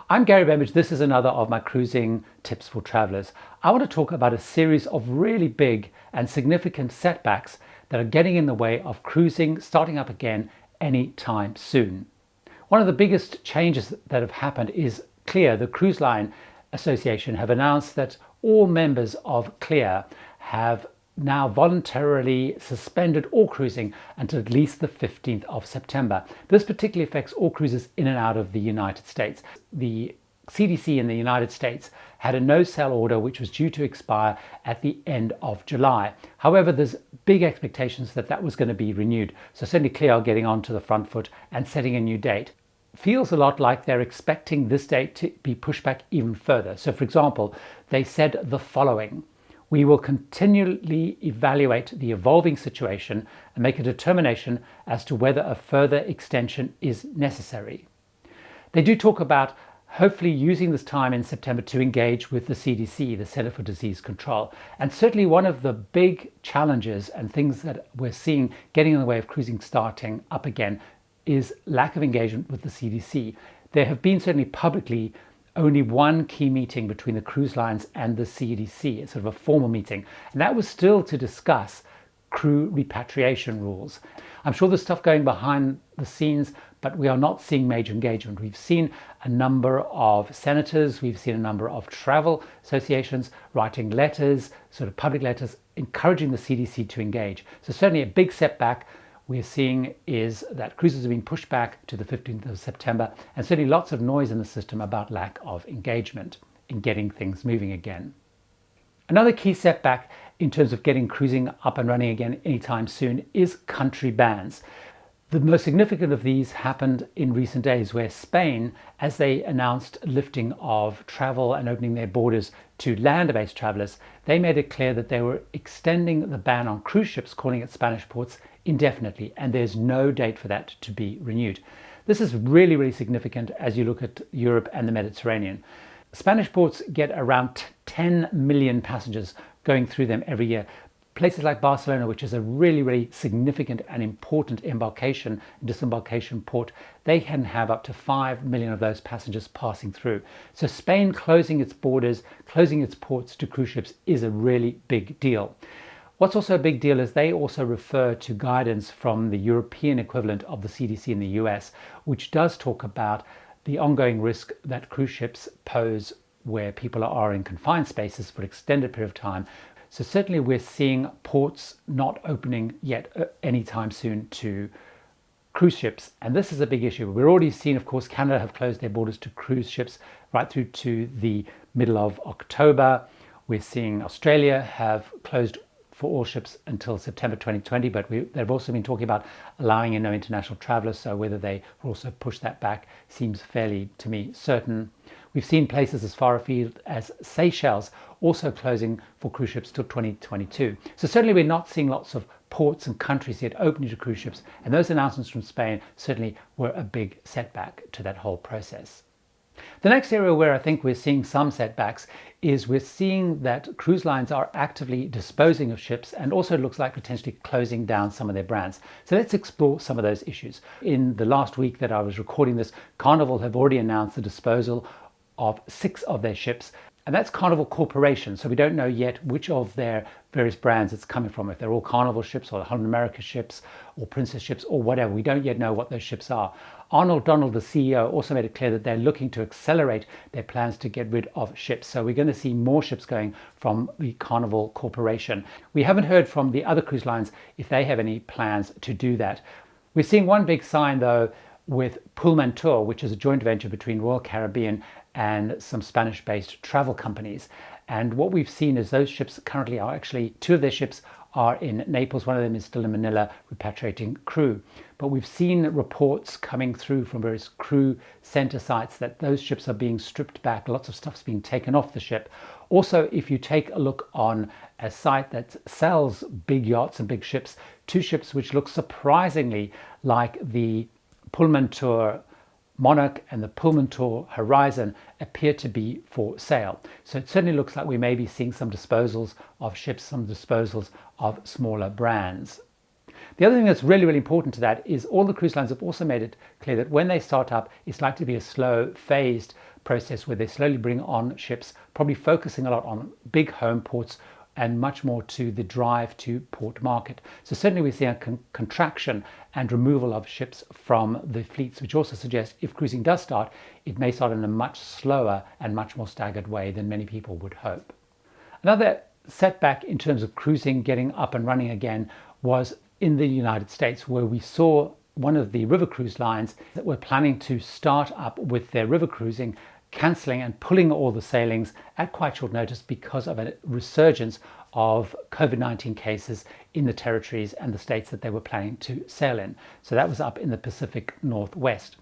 I'm Gary Bembridge. This is another of my cruising tips for travelers. I want to talk about a series of really big and significant setbacks that are getting in the way of cruising starting up again anytime soon. One of the biggest changes that have happened is CLIA, the Cruise Line Association, have announced that all members of CLIA have now voluntarily suspended all cruising until at least the 15th of September. This particularly affects all cruises in and out of the United States. The CDC in the United States had a no-sail order which was due to expire at the end of July. However, there's big expectations that that was going to be renewed. So certainly CLIA are getting onto the front foot and setting a new date. Feels a lot like they're expecting this date to be pushed back even further. So for example, they said the following: "We will continually evaluate the evolving situation and make a determination as to whether a further extension is necessary." They do talk about hopefully using this time in September to engage with the CDC, the Center for Disease Control. And certainly one of the big challenges and things that we're seeing getting in the way of cruising starting up again is lack of engagement with the CDC. There have been certainly publicly only one key meeting between the cruise lines and the CDC. It's sort of a formal meeting, and that was still to discuss crew repatriation rules. I'm sure there's stuff going behind the scenes, but we are not seeing major engagement. We've seen a number of senators, we've seen a number of travel associations writing letters, sort of public letters, encouraging the CDC to engage. So certainly a big setback we're seeing is that cruises are being pushed back to the 15th of September, and certainly lots of noise in the system about lack of engagement in getting things moving again. Another key setback in terms of getting cruising up and running again anytime soon is country bans. The most significant of these happened in recent days, where Spain, as they announced lifting of travel and opening their borders to land-based travelers, they made it clear that they were extending the ban on cruise ships calling at Spanish ports indefinitely, and there's no date for that to be renewed. This is really, really significant as you look at Europe and the Mediterranean. Spanish ports get around 10 million passengers going through them every year. Places like Barcelona, which is a really, really significant and important embarkation and disembarkation port, they can have up to 5 million of those passengers passing through. So Spain closing its borders, closing its ports to cruise ships is a really big deal. What's also a big deal is they also refer to guidance from the European equivalent of the CDC in the US, which does talk about the ongoing risk that cruise ships pose where people are in confined spaces for an extended period of time. So certainly we're seeing ports not opening yet anytime soon to cruise ships, and this is a big issue. We're already seeing, of course, Canada have closed their borders to cruise ships right through to the middle of October. We're seeing Australia have closed for all ships until September 2020, but they've also been talking about allowing in no international travelers, so whether they will also push that back seems fairly, to me, certain. We've seen places as far afield as Seychelles also closing for cruise ships till 2022. So certainly we're not seeing lots of ports and countries yet opening to cruise ships, and those announcements from Spain certainly were a big setback to that whole process. The next area where I think we're seeing some setbacks is we're seeing that cruise lines are actively disposing of ships, and also looks like potentially closing down some of their brands. So let's explore some of those issues. In the last week that I was recording this, Carnival have already announced the disposal of 6 of their ships, and that's Carnival Corporation. So we don't know yet which of their various brands it's coming from, if they're all Carnival ships or Holland America ships or Princess ships or whatever. We don't yet know what those ships are. Arnold Donald, the CEO, also made it clear that they're looking to accelerate their plans to get rid of ships. So we're going to see more ships going from the Carnival Corporation. We haven't heard from the other cruise lines if they have any plans to do that. We're seeing one big sign though with Pullmantur, which is a joint venture between Royal Caribbean and some Spanish-based travel companies. And what we've seen is those ships currently are actually, 2 of their ships are in Naples, one of them is still in Manila repatriating crew. But we've seen reports coming through from various crew center sites that those ships are being stripped back, lots of stuff's being taken off the ship. Also, if you take a look on a site that sells big yachts and big ships, 2 ships which look surprisingly like the Pullmantur Monarch and the Pullmantur Horizon appear to be for sale. So it certainly looks like we may be seeing some disposals of ships, some disposals of smaller brands. The other thing that's really, really important to that is all the cruise lines have also made it clear that when they start up, it's likely to be a slow, phased process where they slowly bring on ships, probably focusing a lot on big home ports and much more to the drive to port market. So certainly we see a contraction and removal of ships from the fleets, which also suggests if cruising does start, it may start in a much slower and much more staggered way than many people would hope. Another setback in terms of cruising getting up and running again was in the United States, where we saw one of the river cruise lines that were planning to start up with their river cruising cancelling and pulling all the sailings at quite short notice because of a resurgence of COVID-19 cases in the territories and the states that they were planning to sail in. So that was up in the Pacific Northwest.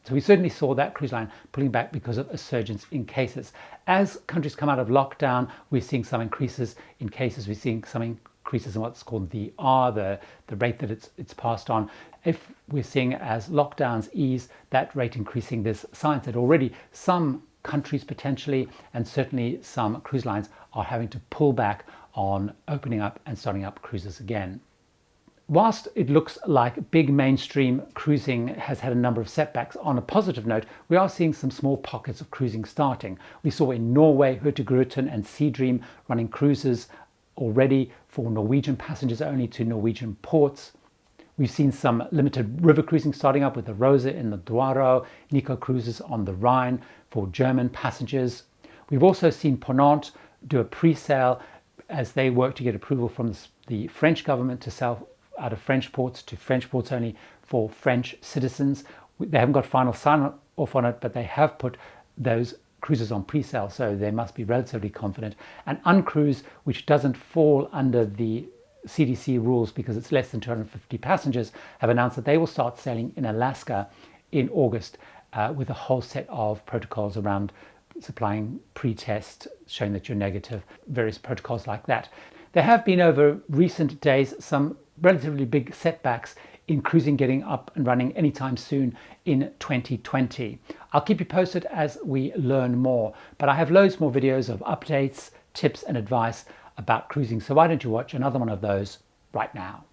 So we certainly saw that cruise line pulling back because of a surge in cases. As countries come out of lockdown, we're seeing some increases in cases. We're seeing some increases in what's called the R, the rate that it's passed on. If we're seeing as lockdowns ease, that rate increasing, there's signs that already some countries potentially, and certainly some cruise lines, are having to pull back on opening up and starting up cruises again. Whilst it looks like big mainstream cruising has had a number of setbacks, on a positive note, we are seeing some small pockets of cruising starting. We saw in Norway, Hurtigruten and Sea Dream running cruises already for Norwegian passengers only to Norwegian ports. We've seen some limited river cruising starting up with the Rosa in the Douro, Nico Cruises on the Rhine for German passengers. We've also seen Ponant do a pre-sale as they work to get approval from the French government to sail out of French ports to French ports only for French citizens. They haven't got final sign-off on it, but they have put those cruises on pre-sale, so they must be relatively confident. And Uncruise, which doesn't fall under the CDC rules because it's less than 250 passengers, have announced that they will start sailing in Alaska in August with a whole set of protocols around supplying pre-test, showing that you're negative, various protocols like that. There have been over recent days some relatively big setbacks in cruising getting up and running anytime soon in 2020. I'll keep you posted as we learn more, but I have loads more videos of updates, tips and advice about cruising, so why don't you watch another one of those right now.